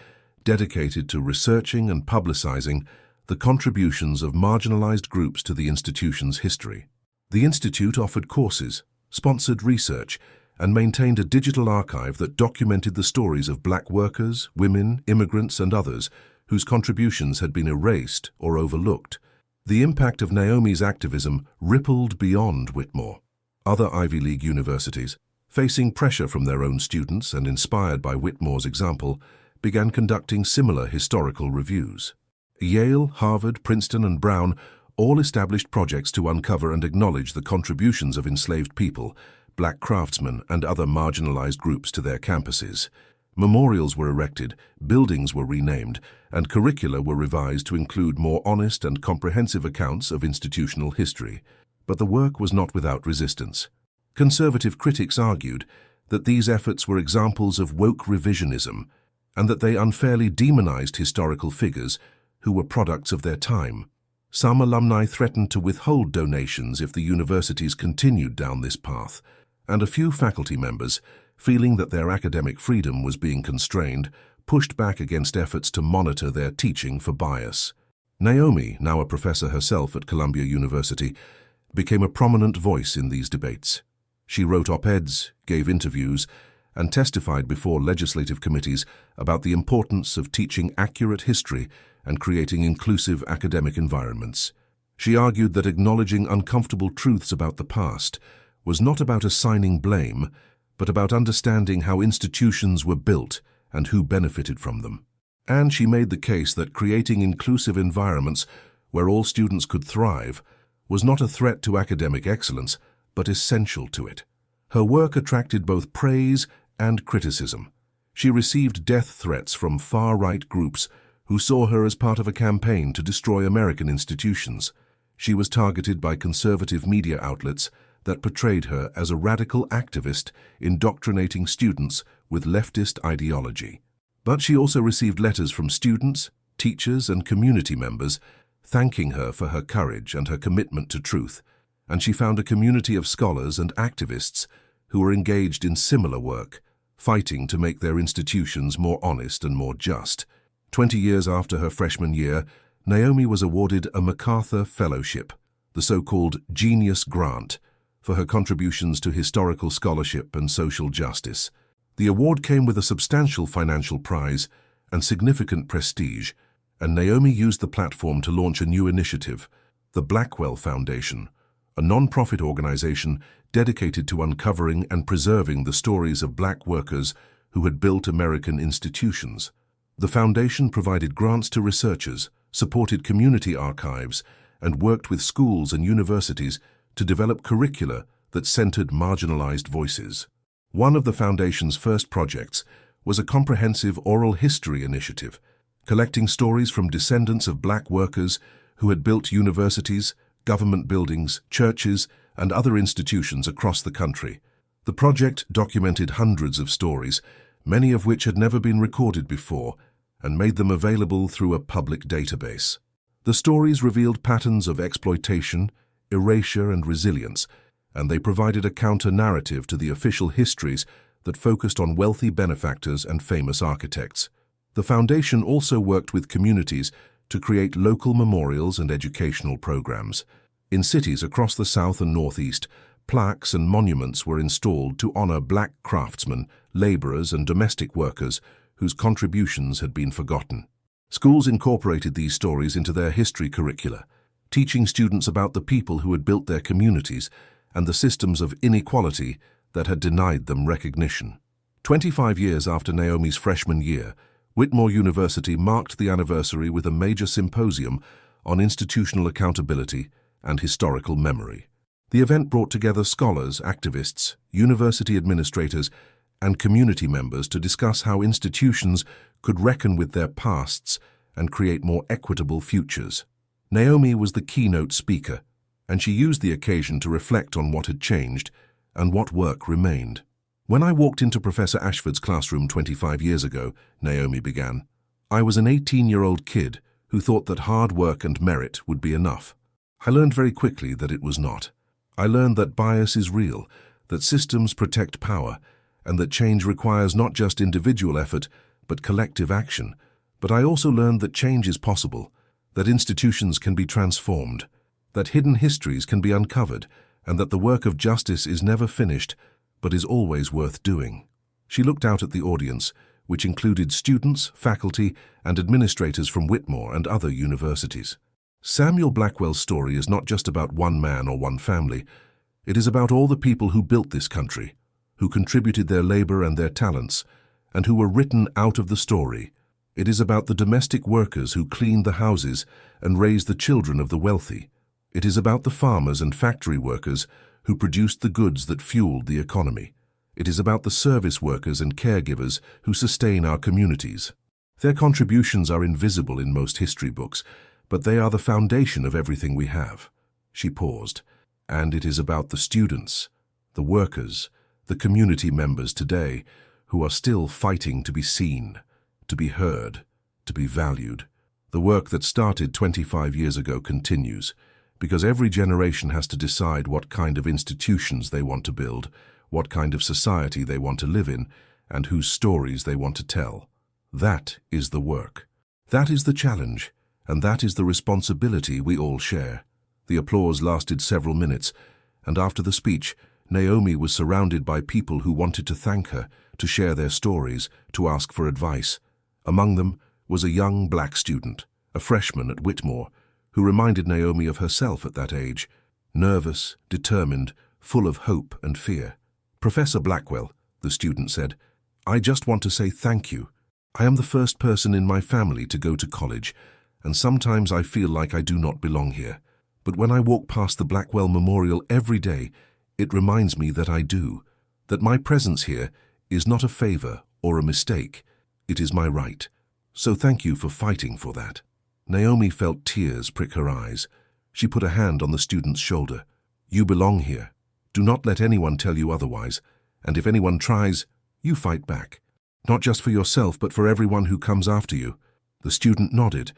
S1: dedicated to researching and publicizing the contributions of marginalized groups to the institution's history. The institute offered courses, sponsored research, and maintained a digital archive that documented the stories of Black workers, women, immigrants, and others whose contributions had been erased or overlooked. The impact of Naomi's activism rippled beyond Whitmore. Other Ivy League universities, facing pressure from their own students and inspired by Whitmore's example, began conducting similar historical reviews. Yale, Harvard, Princeton, and Brown all established projects to uncover and acknowledge the contributions of enslaved people, Black craftsmen, and other marginalized groups to their campuses. Memorials were erected, buildings were renamed, and curricula were revised to include more honest and comprehensive accounts of institutional history. But the work was not without resistance. Conservative critics argued that these efforts were examples of woke revisionism and that they unfairly demonized historical figures who were products of their time. Some alumni threatened to withhold donations if the universities continued down this path, and a few faculty members, feeling that their academic freedom was being constrained, pushed back against efforts to monitor their teaching for bias. Naomi, now a professor herself at Columbia University, became a prominent voice in these debates. She wrote op-eds, gave interviews, and testified before legislative committees about the importance of teaching accurate history and creating inclusive academic environments. She argued that acknowledging uncomfortable truths about the past was not about assigning blame, but about understanding how institutions were built and who benefited from them. And she made the case that creating inclusive environments where all students could thrive was not a threat to academic excellence, but essential to it. Her work attracted both praise and criticism. She received death threats from far-right groups who saw her as part of a campaign to destroy American institutions. She was targeted by conservative media outlets that portrayed her as a radical activist indoctrinating students with leftist ideology. But she also received letters from students, teachers, and community members thanking her for her courage and her commitment to truth, and she found a community of scholars and activists who were engaged in similar work, fighting to make their institutions more honest and more just. 20 years after her freshman year, Naomi was awarded a MacArthur Fellowship, the so-called Genius Grant, for her contributions to historical scholarship and social justice. The award came with a substantial financial prize and significant prestige, And Naomi used the platform to launch a new initiative, the Blackwell Foundation, a non-profit organization dedicated to uncovering and preserving the stories of black workers who had built American institutions. The foundation provided grants to researchers, supported community archives, and worked with schools and universities to develop curricula that centered marginalized voices. One of the foundation's first projects was a comprehensive oral history initiative, collecting stories from descendants of black workers who had built universities, government buildings, churches, and other institutions across the country. The project documented hundreds of stories, many of which had never been recorded before, and made them available through a public database. The stories revealed patterns of exploitation, erasure, and resilience, and they provided a counter-narrative to the official histories that focused on wealthy benefactors and famous architects. The foundation also worked with communities to create local memorials and educational programs. In cities across the South and Northeast, plaques and monuments were installed to honor black craftsmen, laborers, and domestic workers whose contributions had been forgotten. Schools incorporated these stories into their history curricula, teaching students about the people who had built their communities and the systems of inequality that had denied them recognition. 25 years after Naomi's freshman year, Whitmore University marked the anniversary with a major symposium on institutional accountability and historical memory. The event brought together scholars, activists, university administrators, and community members to discuss how institutions could reckon with their pasts and create more equitable futures. Naomi was the keynote speaker, and she used the occasion to reflect on what had changed and what work remained. When I walked into Professor Ashford's classroom 25 years ago, Naomi began, I was an 18-year-old kid who thought that hard work and merit would be enough. I learned very quickly that it was not. I learned that bias is real, that systems protect power, and that change requires not just individual effort, but collective action. But I also learned that change is possible, that institutions can be transformed, that hidden histories can be uncovered, and that the work of justice is never finished, but is always worth doing. She looked out at the audience, which included students, faculty, and administrators from Whitmore and other universities. Samuel Blackwell's story is not just about one man or one family. It is about all the people who built this country, who contributed their labor and their talents, and who were written out of the story. It is about the domestic workers who cleaned the houses and raised the children of the wealthy. It is about the farmers and factory workers who produced the goods that fueled the economy. It is about the service workers and caregivers who sustain our communities. Their contributions are invisible in most history books, but they are the foundation of everything we have. She paused. And it is about the students, the workers, the community members today who are still fighting to be seen, to be heard, to be valued. The work that started 25 years ago continues, because every generation has to decide what kind of institutions they want to build, what kind of society they want to live in, and whose stories they want to tell. That is the work. That is the challenge, and that is the responsibility we all share. The applause lasted several minutes, and after the speech, Naomi was surrounded by people who wanted to thank her, to share their stories, to ask for advice. Among them was a young black student, a freshman at Whitmore, who reminded Naomi of herself at that age, nervous, determined, full of hope and fear. Professor Blackwell, the student said, I just want to say thank you. I am the first person in my family to go to college, and sometimes I feel like I do not belong here. But when I walk past the Blackwell Memorial every day, it reminds me that I do, that my presence here is not a favor or a mistake. It is my right. So thank you for fighting for that. Naomi felt tears prick her eyes. She put a hand on the student's shoulder. You belong here. Do not let anyone tell you otherwise, and if anyone tries, you fight back. Not just for yourself, but for everyone who comes after you. The student nodded,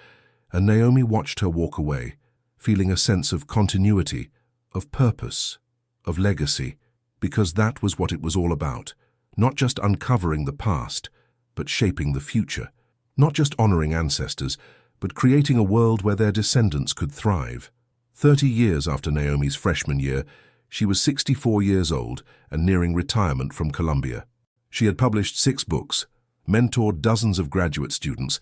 S1: and Naomi watched her walk away, feeling a sense of continuity, of purpose, of legacy, because that was what it was all about. Not just uncovering the past, but shaping the future. Not just honoring ancestors, but creating a world where their descendants could thrive. 30 years after Naomi's freshman year, she was 64 years old and nearing retirement from Columbia. She had published 6 books, mentored dozens of graduate students,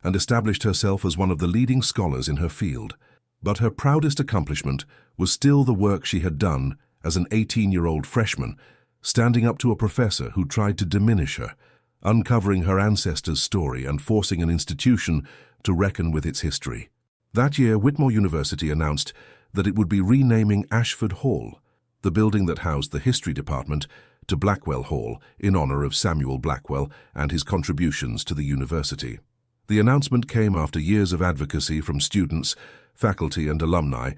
S1: and established herself as one of the leading scholars in her field. But her proudest accomplishment was still the work she had done as an 18-year-old freshman, standing up to a professor who tried to diminish her, uncovering her ancestors' story and forcing an institution to reckon with its history. That year, Whitmore University announced that it would be renaming Ashford Hall, the building that housed the history department, to Blackwell Hall in honor of Samuel Blackwell and his contributions to the university. The announcement came after years of advocacy from students, faculty, and alumni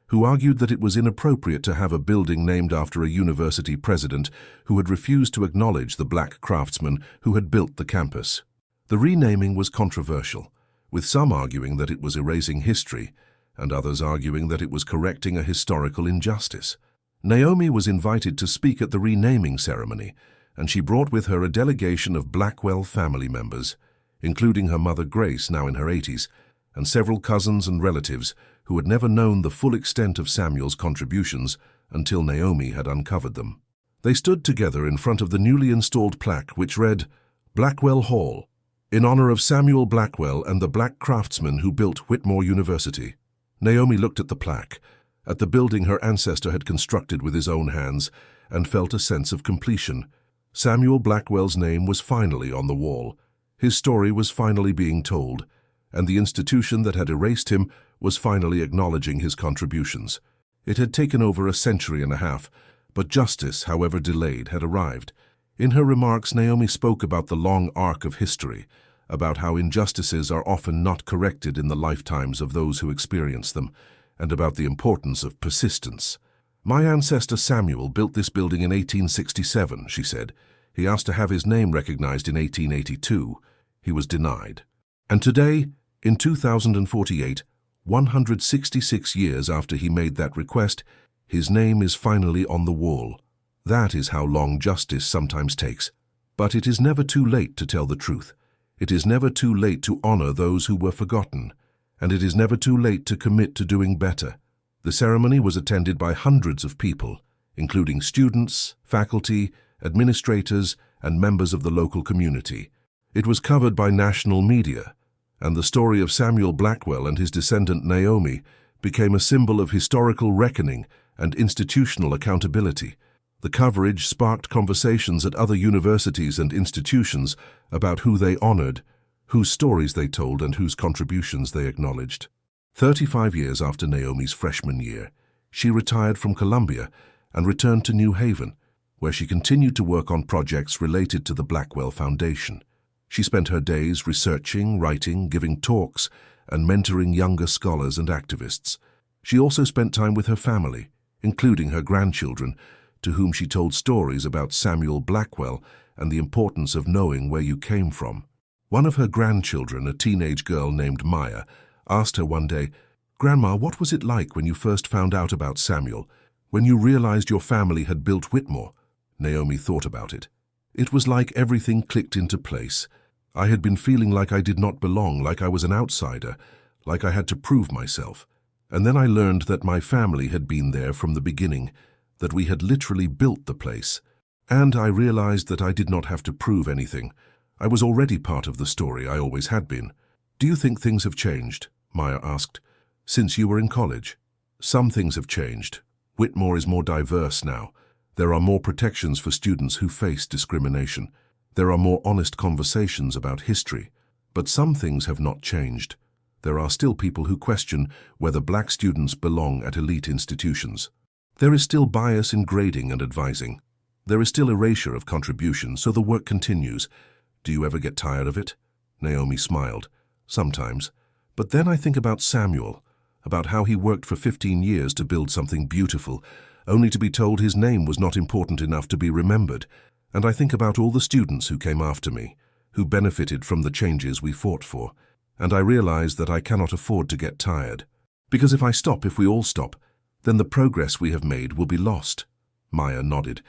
S1: who argued that it was inappropriate to have a building named after a university president who had refused to acknowledge the black craftsmen who had built the campus. The renaming was controversial, with some arguing that it was erasing history and others arguing that it was correcting a historical injustice. Naomi was invited to speak at the renaming ceremony, and she brought with her a delegation of Blackwell family members, including her mother Grace, now in her 80s, and several cousins and relatives who had never known the full extent of Samuel's contributions until Naomi had uncovered them. They stood together in front of the newly installed plaque which read, "Blackwell Hall, in honor of Samuel Blackwell and the black craftsmen who built Whitmore University." Naomi looked at the plaque, at the building her ancestor had constructed with his own hands, and felt a sense of completion. Samuel Blackwell's name was finally on the wall. His story was finally being told, and the institution that had erased him was finally acknowledging his contributions. It had taken over a century and a half, but justice, however delayed, had arrived. In her remarks, Naomi spoke about the long arc of history, about how injustices are often not corrected in the lifetimes of those who experience them, and about the importance of persistence. "My ancestor Samuel built this building in 1867, she said. He asked to have his name recognized in 1882. He was denied. And today, in 2048, 166 years after he made that request, his name is finally on the wall. That is how long justice sometimes takes. But it is never too late to tell the truth. It is never too late to honor those who were forgotten. And it is never too late to commit to doing better." The ceremony was attended by hundreds of people, including students, faculty, administrators, and members of the local community. It was covered by national media, and the story of Samuel Blackwell and his descendant Naomi became a symbol of historical reckoning and institutional accountability. The coverage sparked conversations at other universities and institutions about who they honored, whose stories they told, and whose contributions they acknowledged. 35 years after Naomi's freshman year, she retired from Columbia and returned to New Haven, where she continued to work on projects related to the Blackwell Foundation. She spent her days researching, writing, giving talks, and mentoring younger scholars and activists. She also spent time with her family, including her grandchildren, to whom she told stories about Samuel Blackwell and the importance of knowing where you came from. One of her grandchildren, a teenage girl named Maya, asked her one day, "Grandma, what was it like when you first found out about Samuel, when you realized your family had built Whitmore?" Naomi thought about it. "It was like everything clicked into place. I had been feeling like I did not belong, like I was an outsider, like I had to prove myself. And then I learned that my family had been there from the beginning, that we had literally built the place. And I realized that I did not have to prove anything. I was already part of the story, I always had been." "Do you think things have changed?" Maya asked. "Since you were in college?" "Some things have changed. Whitmore is more diverse now. There are more protections for students who face discrimination. There are more honest conversations about history. But some things have not changed. There are still people who question whether black students belong at elite institutions. There is still bias in grading and advising. There is still erasure of contribution, so the work continues. Do you ever get tired of it?" Naomi smiled. "Sometimes. But then I think about Samuel, about how he worked for 15 years to build something beautiful, only to be told his name was not important enough to be remembered. And I think about all the students who came after me, who benefited from the changes we fought for. And I realize that I cannot afford to get tired. Because if I stop, if we all stop, then the progress we have made will be lost." Maya nodded,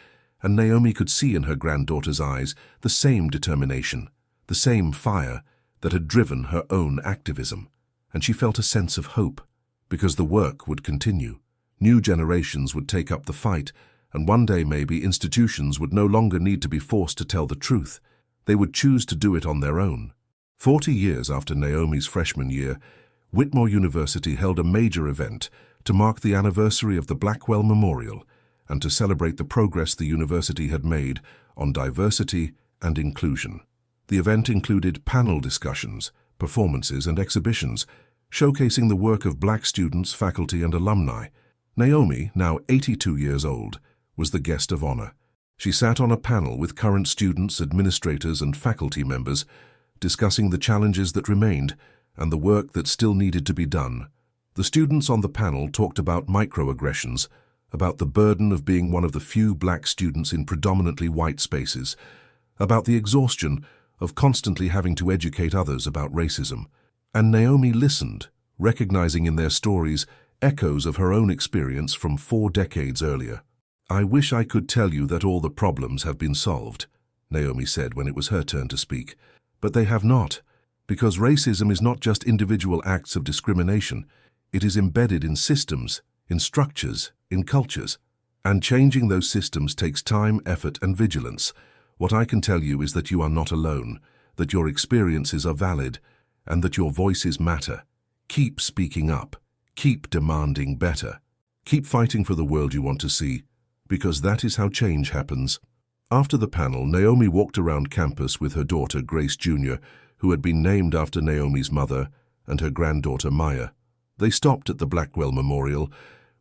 S1: and Naomi could see in her granddaughter's eyes the same determination, the same fire that had driven her own activism. And she felt a sense of hope, because the work would continue. New generations would take up the fight, and one day maybe institutions would no longer need to be forced to tell the truth. They would choose to do it on their own. 40 years after Naomi's freshman year, Whitmore University held a major event to mark the anniversary of the Blackwell Memorial and to celebrate the progress the university had made on diversity and inclusion. The event included panel discussions, performances, and exhibitions, showcasing the work of Black students, faculty, and alumni. Naomi, now 82 years old, was the guest of honor. She sat on a panel with current students, administrators, and faculty members, discussing the challenges that remained and the work that still needed to be done. The students on the panel talked about microaggressions, about the burden of being one of the few Black students in predominantly white spaces, about the exhaustion of constantly having to educate others about racism. And Naomi listened, recognizing in their stories echoes of her own experience from 4 decades earlier. "I wish I could tell you that all the problems have been solved," Naomi said when it was her turn to speak. "But they have not, because racism is not just individual acts of discrimination. It is embedded in systems, in structures, in cultures. And changing those systems takes time, effort, and vigilance. What I can tell you is that you are not alone, that your experiences are valid, and that your voices matter. Keep speaking up. Keep demanding better. Keep fighting for the world you want to see, because that is how change happens." After the panel, Naomi walked around campus with her daughter, Grace Jr., who had been named after Naomi's mother, and her granddaughter, Maya. They stopped at the Blackwell Memorial,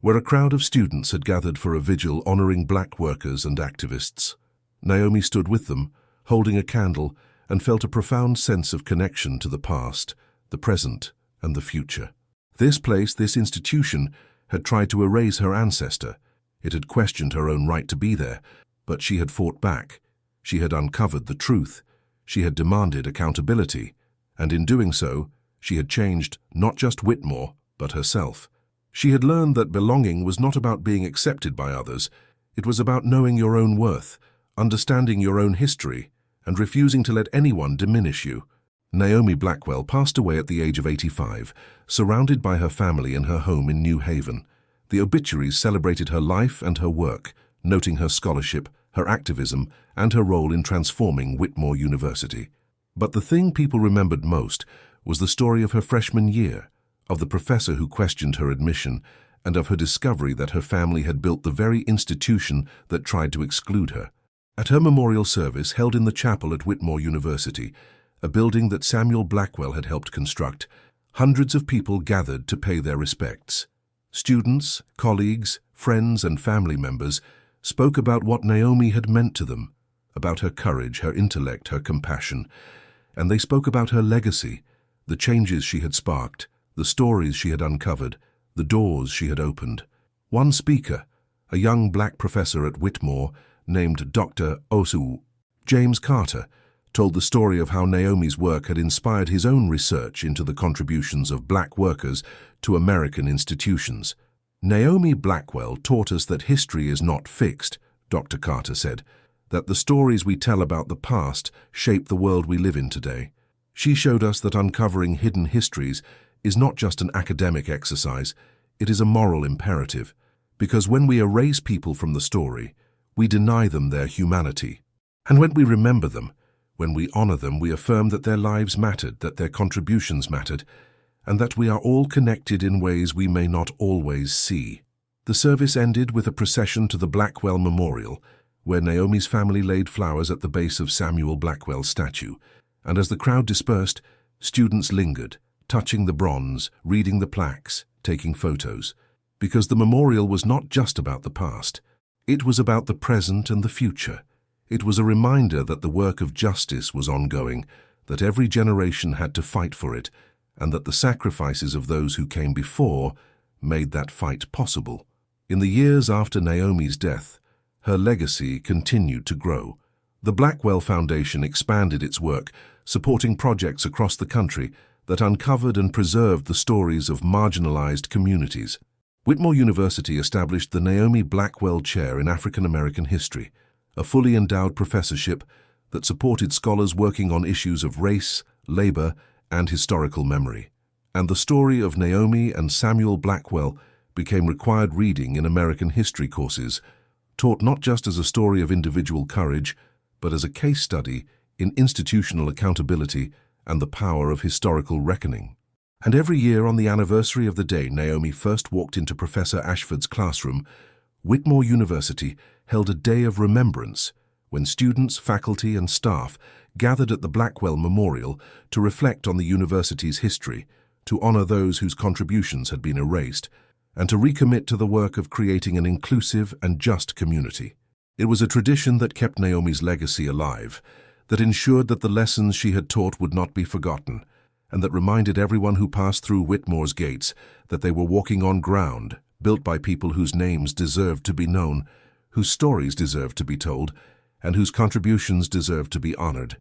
S1: where a crowd of students had gathered for a vigil honoring Black workers and activists. Naomi stood with them, holding a candle, and felt a profound sense of connection to the past, the present, and the future. This place, this institution, had tried to erase her ancestor. It had questioned her own right to be there, but she had fought back. She had uncovered the truth. She had demanded accountability, and in doing so, she had changed not just Whitmore, but herself. She had learned that belonging was not about being accepted by others. It was about knowing your own worth, understanding your own history, and refusing to let anyone diminish you. Naomi Blackwell passed away at the age of 85, surrounded by her family in her home in New Haven. The obituaries celebrated her life and her work, noting her scholarship, her activism, and her role in transforming Whitmore University. But the thing people remembered most was the story of her freshman year, of the professor who questioned her admission, and of her discovery that her family had built the very institution that tried to exclude her. At her memorial service held in the chapel at Whitmore University, a building that Samuel Blackwell had helped construct, hundreds of people gathered to pay their respects. Students, colleagues, friends, and family members spoke about what Naomi had meant to them, about her courage, her intellect, her compassion, and they spoke about her legacy, the changes she had sparked, the stories she had uncovered, the doors she had opened. One speaker, a young Black professor at Whitmore named Dr. Osu James Carter, told the story of how Naomi's work had inspired his own research into the contributions of Black workers to American institutions. "Naomi Blackwell taught us that history is not fixed," Dr. Carter said, "that the stories we tell about the past shape the world we live in today. She showed us that uncovering hidden histories is not just an academic exercise, it is a moral imperative, because when we erase people from the story, we deny them their humanity. And when we remember them, when we honor them, we affirm that their lives mattered, that their contributions mattered, and that we are all connected in ways we may not always see." The service ended with a procession to the Blackwell Memorial, where Naomi's family laid flowers at the base of Samuel Blackwell's statue, and as the crowd dispersed, students lingered, touching the bronze, reading the plaques, taking photos, because the memorial was not just about the past. It was about the present and the future. It was a reminder that the work of justice was ongoing, that every generation had to fight for it, and that the sacrifices of those who came before made that fight possible. In the years after Naomi's death, her legacy continued to grow. The Blackwell Foundation expanded its work, supporting projects across the country that uncovered and preserved the stories of marginalized communities. Whitmore University established the Naomi Blackwell Chair in African American History, a fully endowed professorship that supported scholars working on issues of race, labor, and historical memory. And the story of Naomi and Samuel Blackwell became required reading in American history courses, taught not just as a story of individual courage, but as a case study in institutional accountability and the power of historical reckoning. And every year on the anniversary of the day Naomi first walked into Professor Ashford's classroom, Whitmore University held a day of remembrance when students, faculty and staff gathered at the Blackwell Memorial to reflect on the university's history, to honor those whose contributions had been erased, and to recommit to the work of creating an inclusive and just community. It was a tradition that kept Naomi's legacy alive, that ensured that the lessons she had taught would not be forgotten, and that reminded everyone who passed through Whitmore's gates that they were walking on ground built by people whose names deserved to be known, whose stories deserved to be told, and whose contributions deserved to be honored.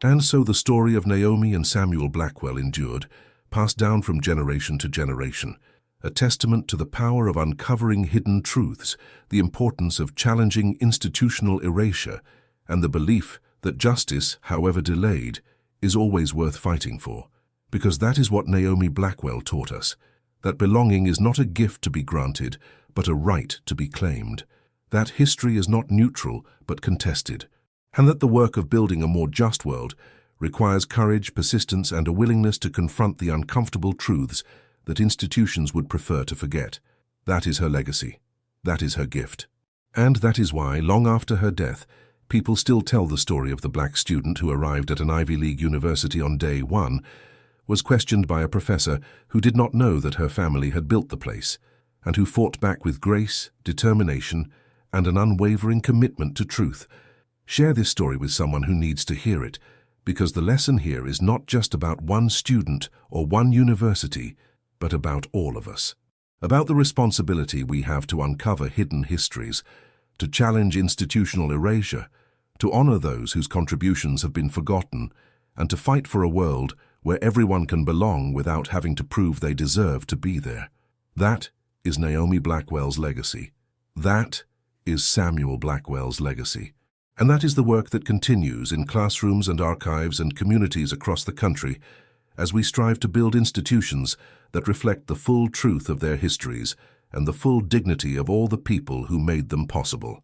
S1: And so the story of Naomi and Samuel Blackwell endured, passed down from generation to generation, a testament to the power of uncovering hidden truths, the importance of challenging institutional erasure, and the belief that justice, however delayed, is always worth fighting for. Because that is what Naomi Blackwell taught us, that belonging is not a gift to be granted, but a right to be claimed, that history is not neutral but contested, and that the work of building a more just world requires courage, persistence, and a willingness to confront the uncomfortable truths that institutions would prefer to forget. That is her legacy. That is her gift. And that is why, long after her death, people still tell the story of the black student who arrived at an Ivy League university on day one, was questioned by a professor who did not know that her family had built the place, and who fought back with grace, determination, and an unwavering commitment to truth. Share this story with someone who needs to hear it, because the lesson here is not just about one student or one university, but about all of us. About the responsibility we have to uncover hidden histories, to challenge institutional erasure, to honor those whose contributions have been forgotten, and to fight for a world where everyone can belong without having to prove they deserve to be there. That is Naomi Blackwell's legacy. That is Samuel Blackwell's legacy. And that is the work that continues in classrooms and archives and communities across the country as we strive to build institutions that reflect the full truth of their histories and the full dignity of all the people who made them possible.